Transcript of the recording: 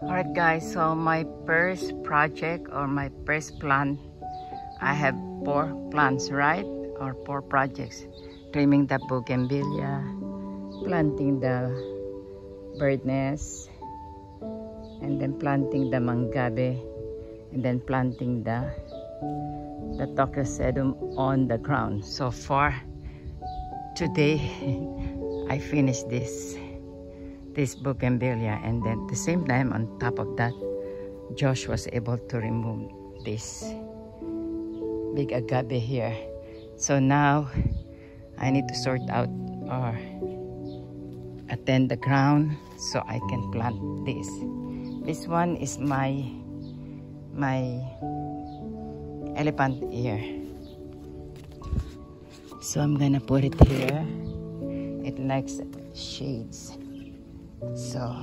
Alright guys, so my first project or my first plan, I have 4 plants, right? Or 4 projects. Trimming the bougainvillea, planting the bird nest, and then planting the manggabe, and then planting the Tokyosedum on the ground. So far today I finished this bougainvillea, and then at the same time on top of that Josh was able to remove this big agave here. So now I need to sort out or attend the ground so I can plant this. This one is my elephant ear, so I'm gonna put it here. It likes shades, so